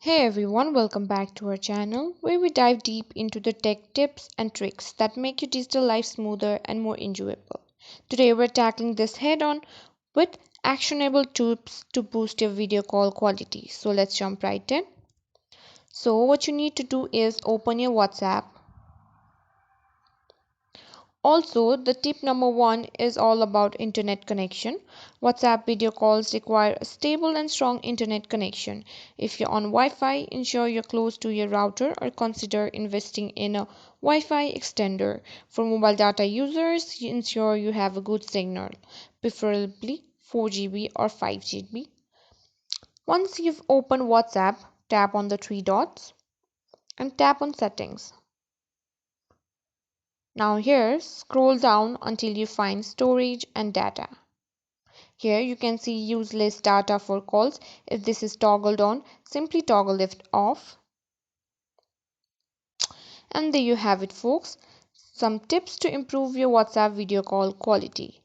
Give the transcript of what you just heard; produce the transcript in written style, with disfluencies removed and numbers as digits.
Hey everyone, welcome back to our channel where we dive deep into the tech tips and tricks that make your digital life smoother and more enjoyable. Today we're tackling this head on with actionable tips to boost your video call quality. So let's jump right in. So what you need to do is open your WhatsApp. Also, the tip number one is all about internet connection. WhatsApp video calls require a stable and strong internet connection. If you're on Wi Fi, ensure you're close to your router or consider investing in a Wi Fi extender. For mobile data users, ensure you have a good signal, preferably 4 GB or 5 GB. Once you've opened WhatsApp, tap on the three dots and tap on settings. Now here, scroll down until you find storage and data. Here you can see use less data for calls. If this is toggled on, simply toggle it off. And there you have it folks. Some tips to improve your WhatsApp video call quality.